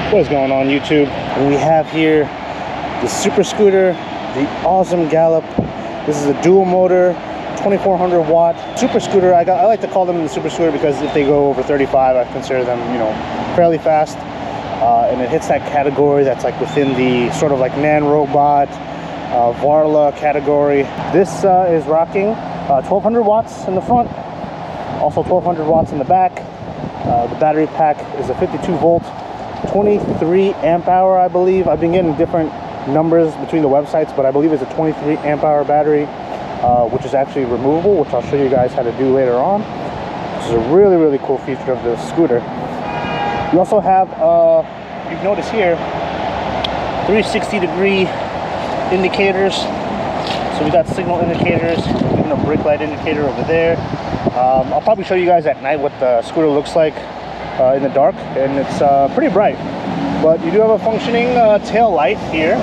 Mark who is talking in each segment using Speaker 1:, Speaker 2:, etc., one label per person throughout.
Speaker 1: What is going on, YouTube? We have here the super scooter, the Ausem Gallop. This is a dual motor 2400 watt super scooter. I like to call them the super scooter because if they go over 35, I consider them, you know, fairly fast. And it hits that category that's like within the sort of like Nan Robot, Varla category. This is rocking 1200 watts in the front, also 1200 watts in the back. The battery pack is a 52 volt 23 amp hour, I believe. I've been getting different numbers between the websites, but I believe it's a 23 amp hour battery, which is actually removable, which I'll show you guys how to do later on. This is a really cool feature of this scooter. You also have, you've noticed here, 360-degree indicators. So we got signal indicators, even a brake light indicator over there. I'll probably show you guys at night what the scooter looks like in the dark, and it's pretty bright. But you do have a functioning tail light here,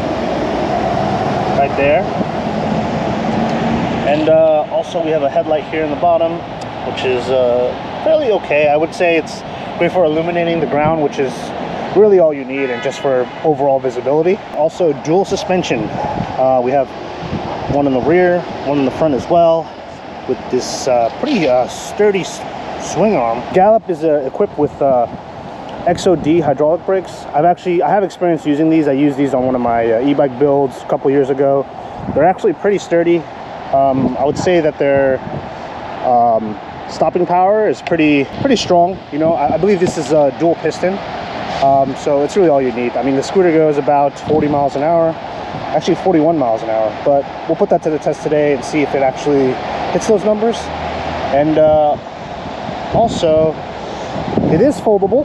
Speaker 1: right there. And also we have a headlight here in the bottom, which is fairly okay. I would say it's great for illuminating the ground, which is really all you need, and just for overall visibility. Also dual suspension. We have one in the rear, one in the front as well, with this pretty sturdy swing arm. Gallop is equipped with XOD hydraulic brakes. I have experience using these. I used these on one of my e-bike builds a couple years ago. They're actually pretty sturdy. I would say that their stopping power is pretty strong. You know, I believe this is a dual piston, so it's really all you need. I mean, the scooter goes about 40 miles an hour, actually 41 miles an hour, but we'll put that to the test today and see if it actually hits those numbers. And also, it is foldable.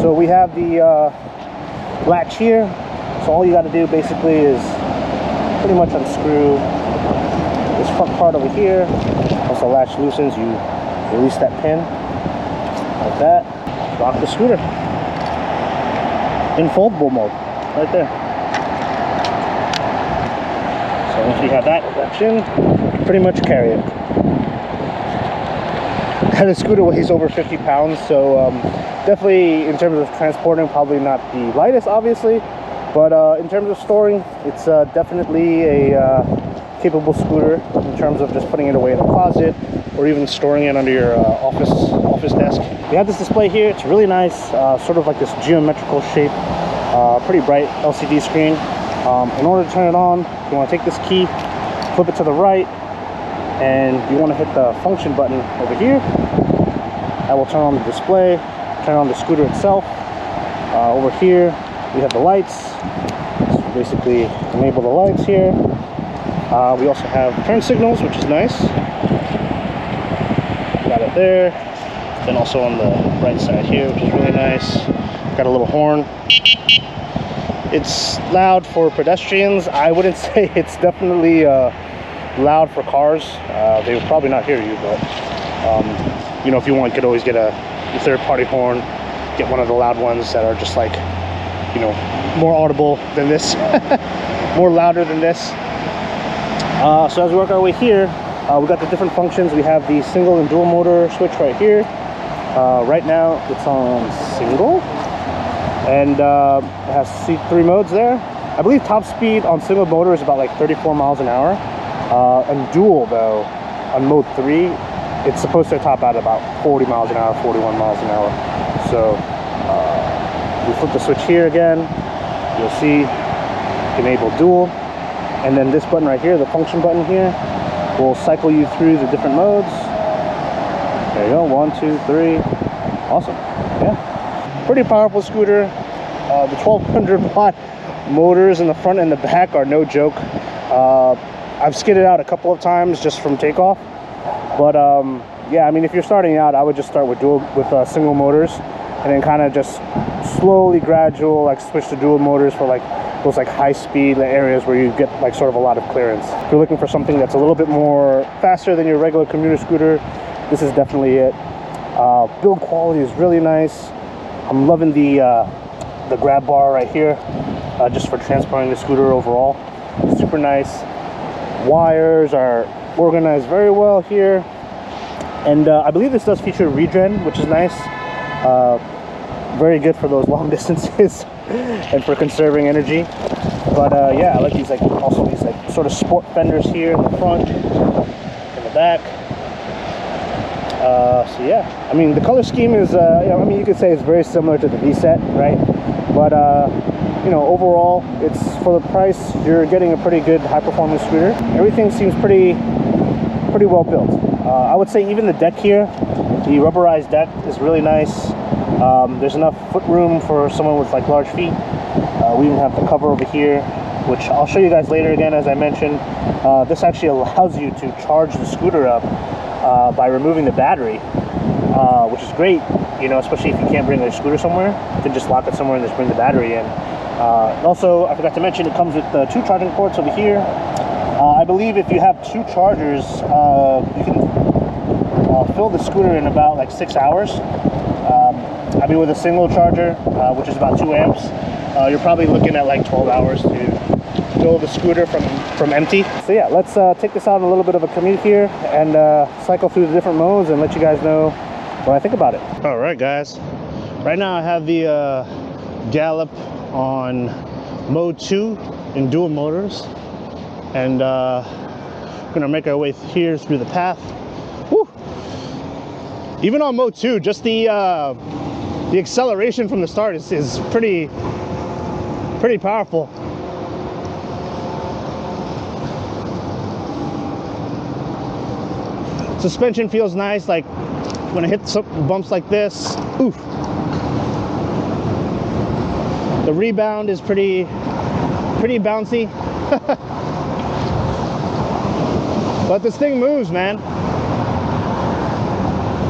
Speaker 1: So we have the latch here. So all you got to do basically is pretty much unscrew this front part over here. Once the latch loosens, you release that pin like that. Lock the scooter in foldable mode, right there. So once you have that option, you pretty much carry it. The scooter weighs over 50 pounds, so definitely in terms of transporting, probably not the lightest, obviously, but in terms of storing, it's definitely a capable scooter in terms of just putting it away in a closet or even storing it under your office desk. We have this display here. It's really nice, sort of like this geometrical shape, pretty bright LCD screen. In order to turn it on, you want to take this key, flip it to the right, and you want to hit the function button over here. That will turn on the display, turn on the scooter itself. Over here we have the lights, so basically enable the lights here. We also have turn signals, which is nice. Got it there. Then also on the right side here, which is really nice. Got a little horn. It's loud for pedestrians. I wouldn't say it's definitely loud for cars. They would probably not hear you, but you know, if you want, you could always get a third-party horn, get one of the loud ones that are just like, you know, more audible than this, more louder than this. So as we work our way here, we got the different functions. We have the single and dual motor switch right here. Right now it's on single, and it has 3 modes there. I believe top speed on single motor is about like 34 miles an hour. And dual though, on mode 3, it's supposed to top out about 40 miles an hour, 41 miles an hour. So we flip the switch here again, you'll see enable dual, and then this button right here, the function button here, will cycle you through the different modes. There you go, 1, 2, 3. Awesome. Yeah, pretty powerful scooter. The 1200 watt motors in the front and the back are no joke. I've skidded out a couple of times just from takeoff, but yeah, I mean, if you're starting out, I would just start with single motors, and then kind of just slowly gradual, like switch to dual motors for like those like high-speed areas where you get like sort of a lot of clearance. If you're looking for something that's a little bit more faster than your regular commuter scooter, this is definitely it. Build quality is really nice. I'm loving the grab bar right here, just for transporting the scooter overall. Super nice. Wires are organized very well here, and I believe this does feature regen, which is nice. Very good for those long distances and for conserving energy. But yeah, I like these also these sort of sport fenders here in the front, in the back. So yeah, I mean the color scheme is I mean you could say it's very similar to the V-Set, right? But you know, overall, it's for the price, you're getting a pretty good high-performance scooter. Everything seems pretty well built. I would say even the deck here, the rubberized deck is really nice. There's enough foot room for someone with like large feet. We even have the cover over here, which I'll show you guys later again, as I mentioned. This actually allows you to charge the scooter up by removing the battery, which is great, you know, especially if you can't bring a scooter somewhere. You can just lock it somewhere and just bring the battery in. Also, I forgot to mention, it comes with 2 charging ports over here. I believe if you have 2 chargers, you can fill the scooter in about like 6 hours. I mean, with a single charger, which is about 2 amps, you're probably looking at like 12 hours to fill the scooter from empty. So yeah, let's take this out on a little bit of a commute here and cycle through the different modes and let you guys know what I think about it. All right, guys. Right now I have the Gallop on mode 2 in dual motors, and we're gonna make our way here through the path. Woo! Even on mode 2, just the acceleration from the start is pretty powerful. Suspension feels nice, like when I hit some bumps like this. Oof. The rebound is pretty bouncy. But this thing moves, man.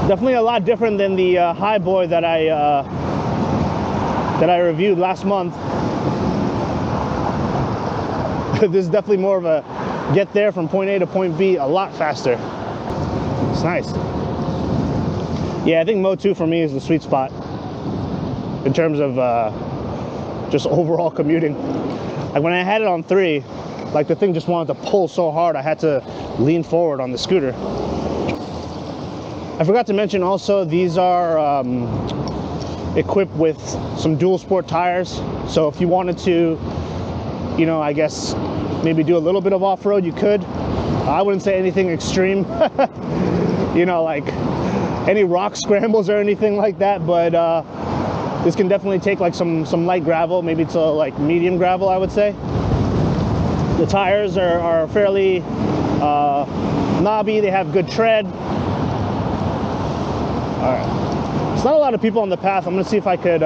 Speaker 1: Definitely a lot different than the High Boy that I reviewed last month. This is definitely more of a get there from point A to point B a lot faster. It's nice. Yeah, I think mode 2 for me is the sweet spot in terms of just overall commuting. Like when I had it on 3, like the thing just wanted to pull so hard I had to lean forward on the scooter. I forgot to mention also, these are equipped with some dual sport tires. So if you wanted to, you know, I guess maybe do a little bit of off-road, you could. I wouldn't say anything extreme, you know, like any rock scrambles or anything like that, but this can definitely take like some light gravel, maybe to like medium gravel, I would say. The tires are fairly knobby, they have good tread. All right, there's not a lot of people on the path. I'm gonna see if I could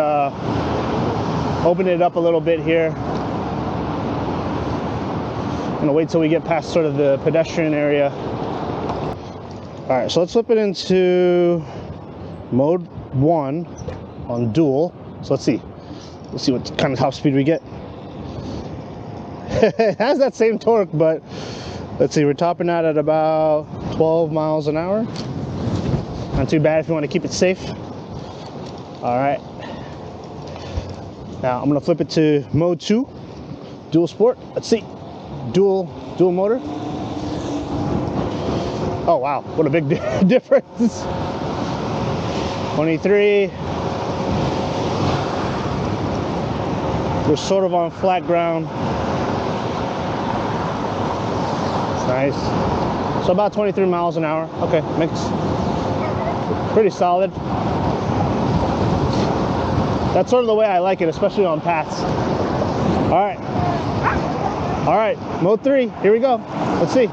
Speaker 1: open it up a little bit here. I'm gonna wait till we get past sort of the pedestrian area. All right, so let's flip it into mode 1 on dual. So let's see what kind of top speed we get. It has that same torque, but let's see, we're topping out at about 12 miles an hour. Not too bad if you want to keep it safe. All right, now I'm gonna flip it to mode 2, dual sport. Let's see, dual motor. Oh wow, what a big difference. 23. We're sort of on flat ground. It's nice. So about 23 miles an hour. Okay, makes pretty solid. That's sort of the way I like it, especially on paths. All right, mode 3, here we go. Let's see.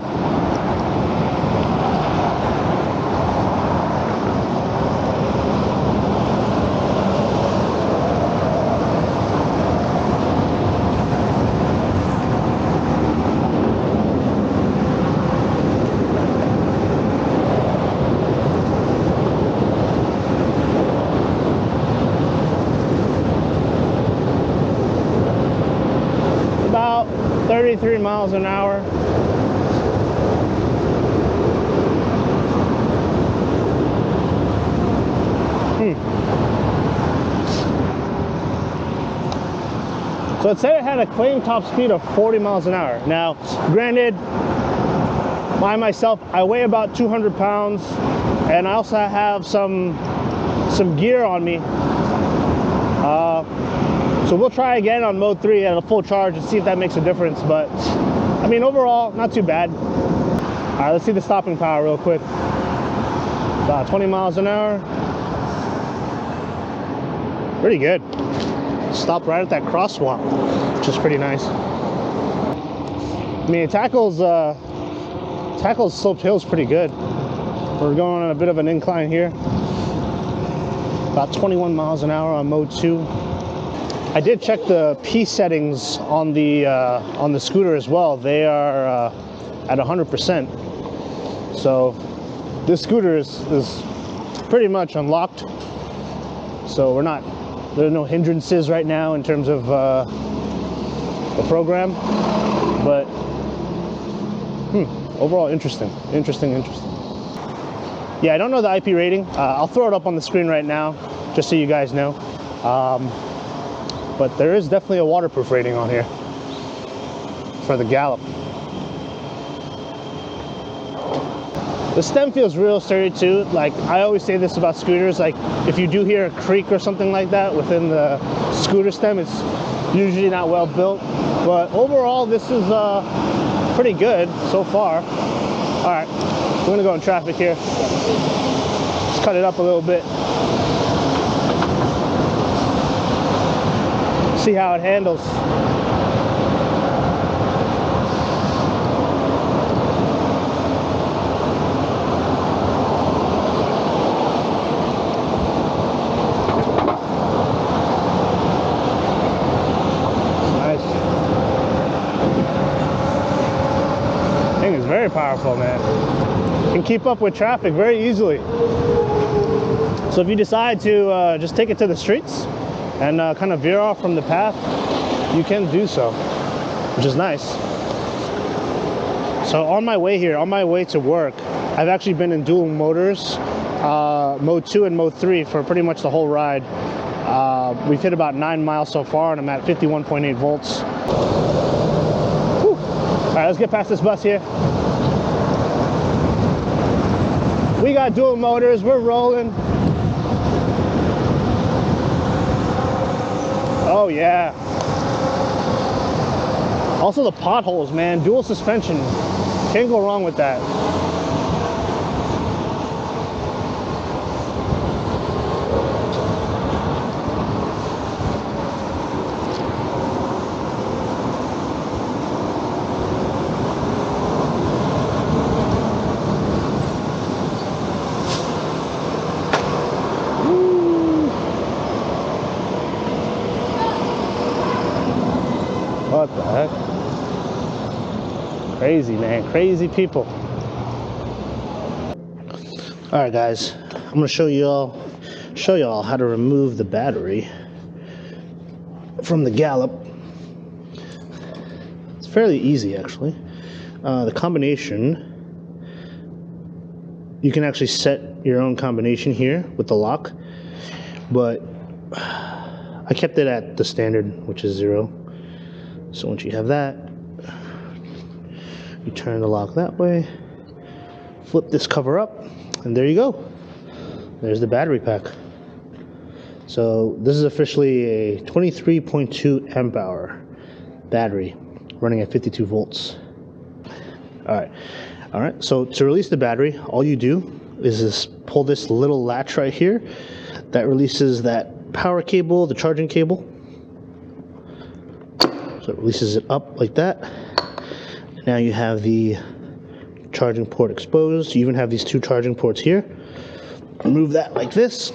Speaker 1: miles an hour. So it said it had a claim top speed of 40 miles an hour. Now, granted, by myself, I weigh about 200 pounds, and I also have some gear on me. So we'll try again on mode 3 at a full charge and see if that makes a difference. But I mean, overall, not too bad. All right, let's see the stopping power real quick. About 20 miles an hour. Pretty good. Stop right at that crosswalk, which is pretty nice. I mean, it tackles sloped hills pretty good. We're going on a bit of an incline here. About 21 miles an hour on mode 2. I did check the P settings on the scooter as well. They are at 100%. So this scooter is pretty much unlocked. So there are no hindrances right now in terms of the program. But overall, interesting. Yeah, I don't know the IP rating. I'll throw it up on the screen right now, just so you guys know. But there is definitely a waterproof rating on here for the Gallop. The stem feels real sturdy too. Like, I always say this about scooters, like if you do hear a creak or something like that within the scooter stem, it's usually not well built. But overall, this is pretty good so far. All right, we're gonna go in traffic here. Let's cut it up a little bit. See how it handles. Nice. Thing is very powerful, man. Can keep up with traffic very easily. So if you decide to just take it to the streets and kind of veer off from the path, you can do so, which is nice. So on my way here, on my way to work, I've actually been in dual motors, mode 2 and mode 3 for pretty much the whole ride. We've hit about 9 miles so far, and I'm at 51.8 volts. Whew. All right, let's get past this bus here. We got dual motors, we're rolling. Oh yeah. Also the potholes, man. Dual suspension. Can't go wrong with that. What the heck? Crazy, man. Crazy people. All right, guys. I'm gonna show y'all how to remove the battery from the Gallop. It's fairly easy, actually. The combination, you can actually set your own combination here with the lock, but I kept it at the standard, which is 0. So once you have that, you turn the lock that way, flip this cover up, and there you go. There's the battery pack. So this is officially a 23.2 amp hour battery running at 52 volts. All right, so to release the battery, all you do is just pull this little latch right here that releases that power cable, the charging cable. So it releases it up like that. Now you have the charging port exposed. You even have these 2 charging ports here. Remove that like this.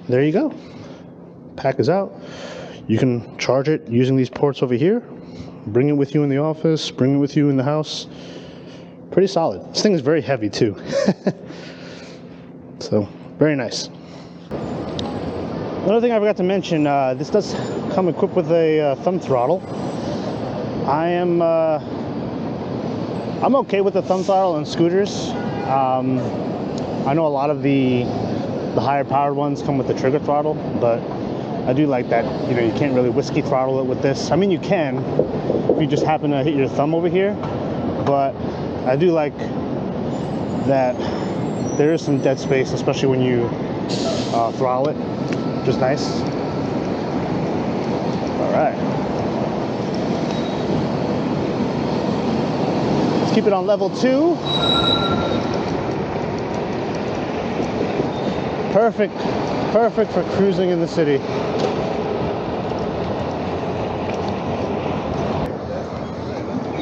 Speaker 1: There you go. Pack is out. You can charge it using these ports over here. Bring it with you in the office. Bring it with you in the house. Pretty solid. This thing is very heavy too. So very nice. Another thing I forgot to mention, this does come equipped with a thumb throttle. I'm okay with the thumb throttle on scooters. I know a lot of the higher powered ones come with the trigger throttle, but I do like that, you know, you can't really whiskey throttle it with this. I mean, you can if you just happen to hit your thumb over here, but I do like that there is some dead space, especially when you throttle it, which is nice. All right. Let's keep it on level 2. Perfect for cruising in the city.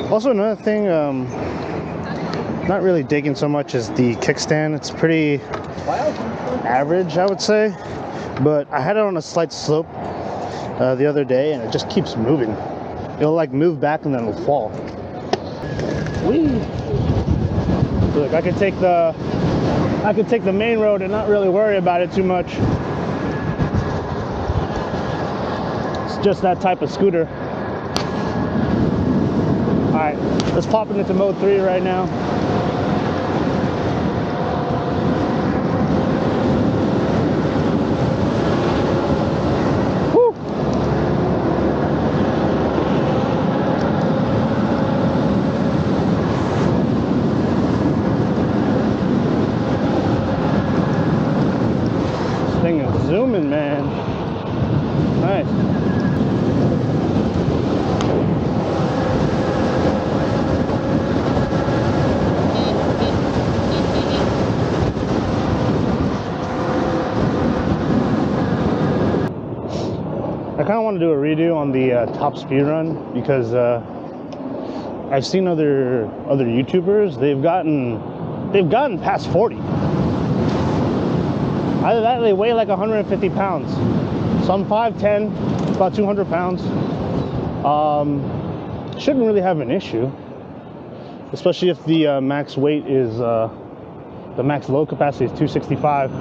Speaker 1: Also, another thing, not really digging so much is the kickstand. It's pretty average, I would say, but I had it on a slight slope the other day, and it just keeps moving. It'll like move back and then it'll fall. Whee! Look, I could take the main road and not really worry about it too much. It's just that type of scooter. All right, let's pop it into mode 3 right now. Woo! This thing is zooming, man. Nice. I kind of want to do a redo on the top speed run, because I've seen other YouTubers, they've gotten past 40. Either that or they weigh like 150 pounds. So I'm 5'10", about 200 pounds. Shouldn't really have an issue, especially if the max weight is the max load capacity is 265.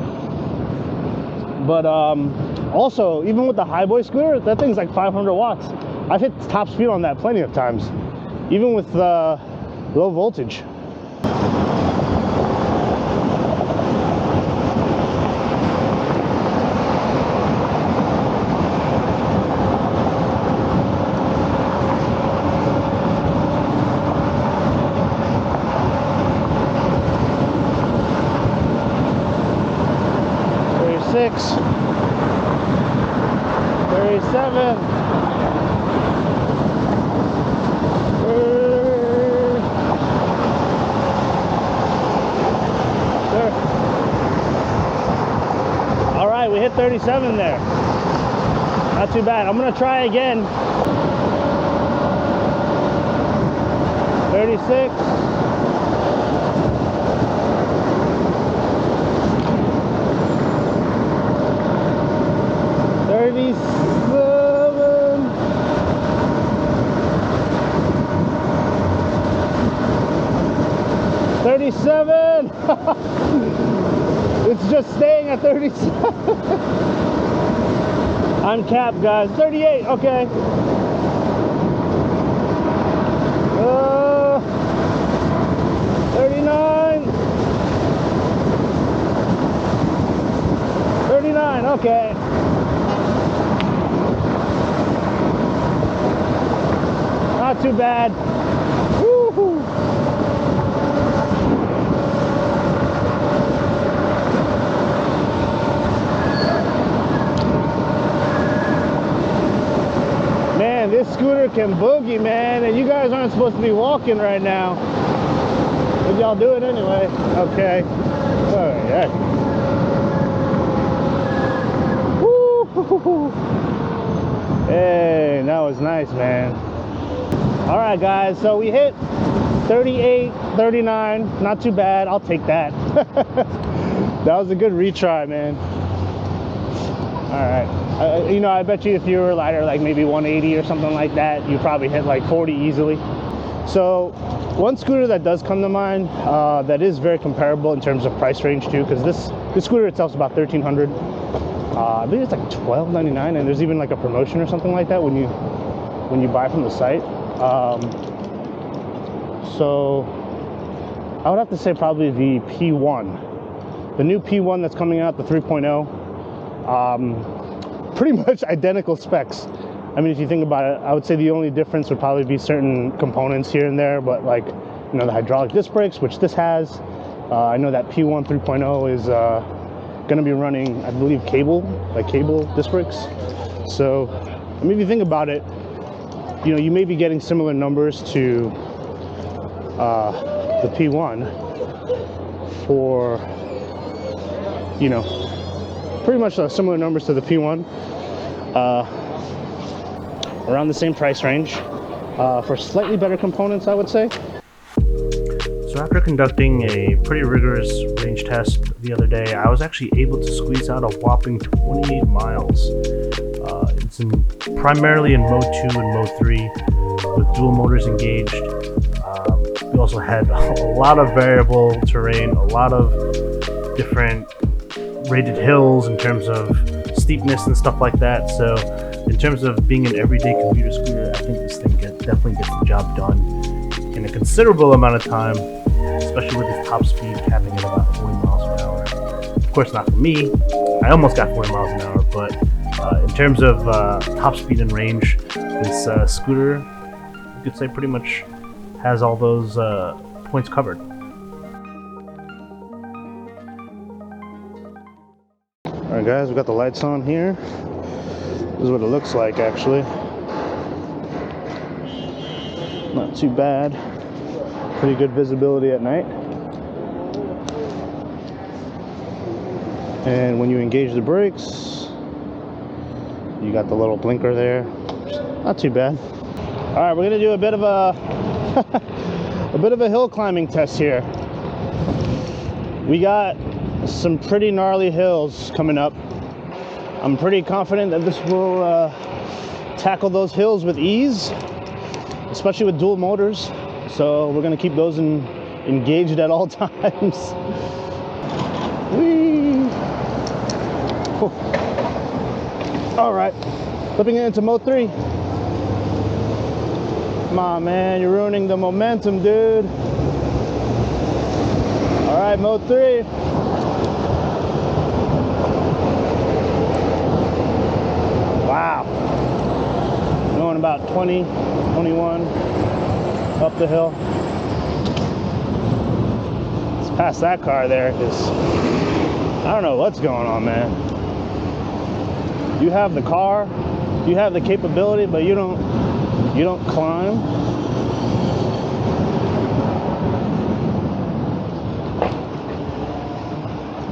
Speaker 1: But also, even with the Highboy scooter, that thing's like 500 watts. I've hit top speed on that plenty of times, even with low voltage. Six, 37, 37 there. Not too bad. I'm gonna try again. 36. 37. It's just staying at 37. I'm capped, guys. 38. Okay. 39. 39. Okay. Not too bad. Woo-hoo. Man, this scooter can boogie, man, and you guys aren't supposed to be walking right now, but y'all do it anyway. Okay. Oh, yeah. Woo! Hey, that was nice, man. All right, guys, so we hit 38, 39. Not too bad. I'll take that. That was a good retry, man. All right. You know, I bet you if you were lighter, like maybe 180 or something like that, you probably hit like 40 easily. So one scooter that does come to mind that is very comparable in terms of price range too, because this scooter itself is about $1,300. I believe it's like $12.99, and there's even like a promotion or something like that when you buy from the site. So I would have to say probably the P1. The new P1 that's coming out, the 3.0. Pretty much identical specs. I mean, if you think about it, I would say the only difference would probably be certain components here and there, but like, you know, the hydraulic disc brakes, which this has. I know that P1 3.0 is going to be running, I believe, cable disc brakes. So, I mean, if you think about it, you know, you may be getting similar numbers to the P1 for, you know, pretty much similar numbers to the P1. Around the same price range for slightly better components, I would say. So after conducting a pretty rigorous range test the other day, I was actually able to squeeze out a whopping 28 miles. It's primarily in Mode 2 and Mode 3 with dual motors engaged. We also had a lot of variable terrain, a lot of different rated hills in terms of steepness and stuff like that. So in terms of being an everyday commuter scooter, I think this thing definitely gets the job done in a considerable amount of time, especially with its top speed capping at about 40 miles per hour. Of course, not for me. I almost got 40 miles an hour, but in terms of top speed and range, this scooter, you could say, pretty much has all those points covered. Alright guys, we got the lights on here. This is what it looks like, actually. Not too bad. Pretty good visibility at night. And when you engage the brakes, you got the little blinker there. Not too bad. Alright, we're gonna do a bit of a hill climbing test here. We got some pretty gnarly hills coming up. I'm pretty confident that this will tackle those hills with ease, especially with dual motors. So we're gonna keep those engaged at all times. Whee! All right, flipping it into Mode 3. Come on, man, you're ruining the momentum, dude. All right, Mode 3. Wow. Going about 20, 21 up the hill. Let's pass that car there, because I don't know what's going on, man. You have the car, you have the capability, but you don't climb.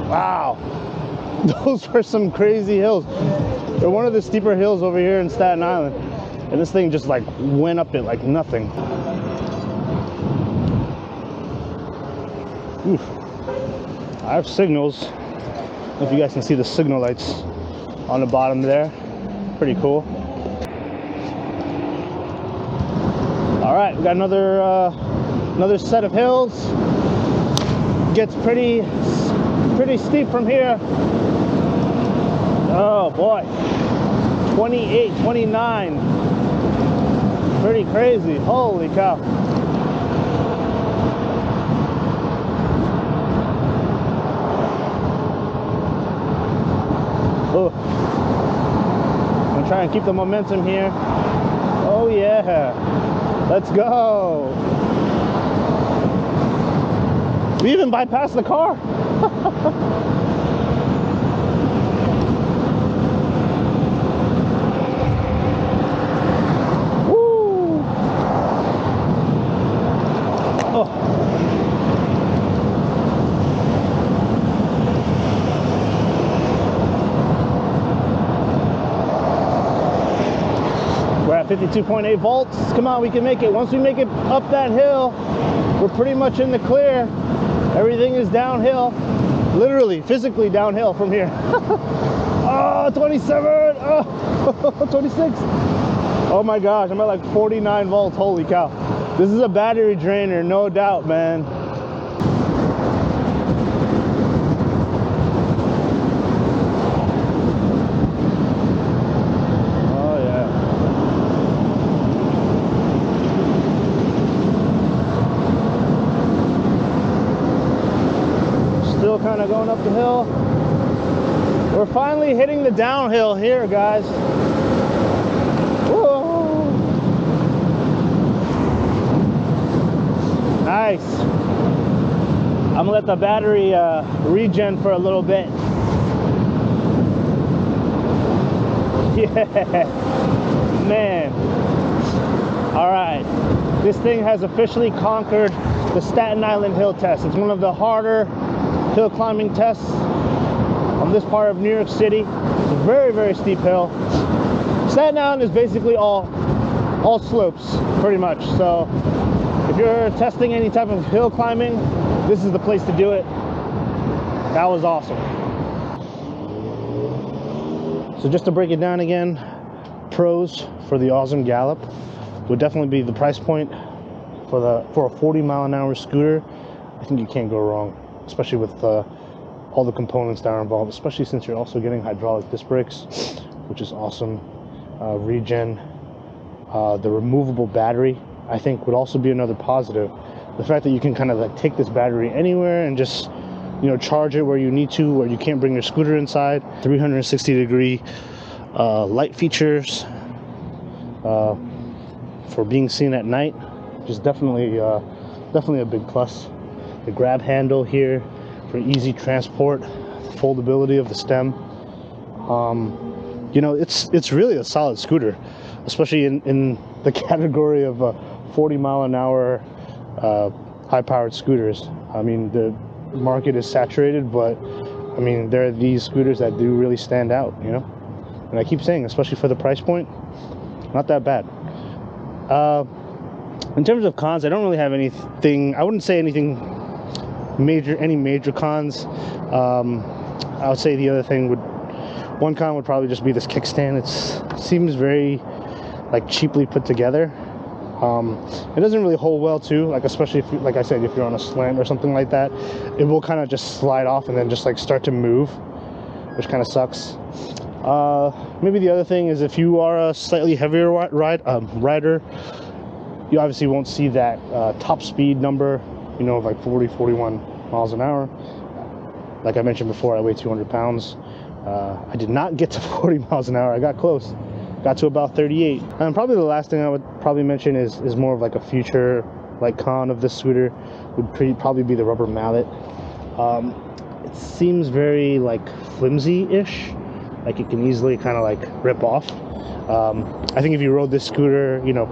Speaker 1: Wow. Those were some crazy hills. They're one of the steeper hills over here in Staten Island. And this thing just like went up it like nothing. Oof. I have signals. I don't know if you guys can see the signal lights on the bottom there. Pretty cool. All right, we got another set of hills. Gets pretty steep from here. Oh boy, 28, 29. Pretty crazy. Holy cow. Oh. I'm gonna try and keep the momentum here. Oh yeah. Let's go. We even bypassed the car. Woo. Oh. We're at 52.8 volts. Come on, we can make it. Once we make it up that hill, we're pretty much in the clear. Everything is downhill. Literally, physically downhill from here. Oh, 27. Oh, 26. Oh my gosh, I'm at like 49 volts. Holy cow. This is a battery drainer, no doubt, man. still kind of going up the hill. We're finally hitting the downhill here, guys. Whoa. Nice. I'm gonna let the battery regen for a little bit. Yeah, man. All right, this thing has officially conquered the Staten Island hill test. It's one of the harder hill climbing tests on this part of New York City. It's a very, very steep hill. Staten Island is basically all slopes, pretty much. So if you're testing any type of hill climbing, this is the place to do it. That was awesome. So just to break it down again, pros for the Ausem Gallop would definitely be the price point for a 40-mile-an-hour scooter. I think you can't go wrong, especially with all the components that are involved, especially since you're also getting hydraulic disc brakes, which is awesome. Regen, the removable battery, I think would also be another positive. The fact that you can kind of like take this battery anywhere and just, you know, charge it where you need to, where you can't bring your scooter inside. 360-degree light features for being seen at night, which is definitely a big plus. The grab handle here for easy transport, foldability of the stem. You know, it's really a solid scooter, especially in the category of 40-mile-an-hour high-powered scooters. I mean, the market is saturated, but I mean, there are these scooters that do really stand out, you know. And I keep saying, especially for the price point, not that bad. In terms of cons, I don't really have anything. I wouldn't say anything any major cons. I would say the other thing one con would probably just be this kickstand. It seems very like cheaply put together. It doesn't really hold well too, like especially if, like I said, if you're on a slant or something like that, it will kind of just slide off and then just like start to move, which kind of sucks. Maybe the other thing is if you are a slightly heavier rider, you obviously won't see that top speed number, you know, of like 41 miles an hour. Like I mentioned before, I weigh 200 pounds. I did not get to 40 miles an hour. I got close. Got to about 38. And probably the last thing I would probably mention is more of like a future like con of this scooter would probably be the rubber mallet. It seems very like flimsy-ish, like it can easily kind of like rip off. I think if you rode this scooter, you know,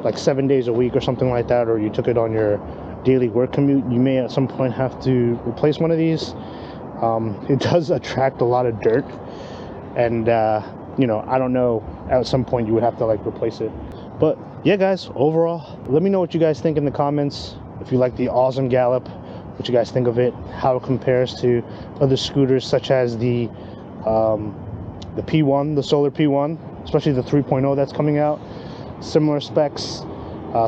Speaker 1: like 7 days a week or something like that, or you took it on your daily work commute, you may at some point have to replace one of these. It does attract a lot of dirt, and you know, I don't know, at some point you would have to like replace it. But yeah, guys, overall, let me know what you guys think in the comments. If you like the Ausem Gallop, what you guys think of it, how it compares to other scooters such as the P1, the Solar P1, especially the 3.0 that's coming out. Similar specs,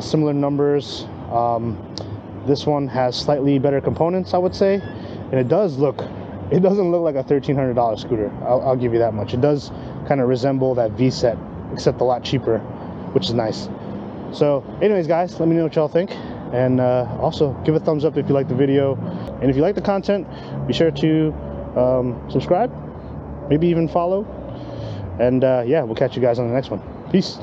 Speaker 1: similar numbers. This one has slightly better components, I would say, and it doesn't look like a $1,300 scooter. I'll give you that much. It does kind of resemble that V-Set, except a lot cheaper, which is nice. So anyways, guys, let me know what y'all think, and also give a thumbs up if you like the video, and if you like the content, be sure to subscribe, maybe even follow, and yeah, we'll catch you guys on the next one. Peace.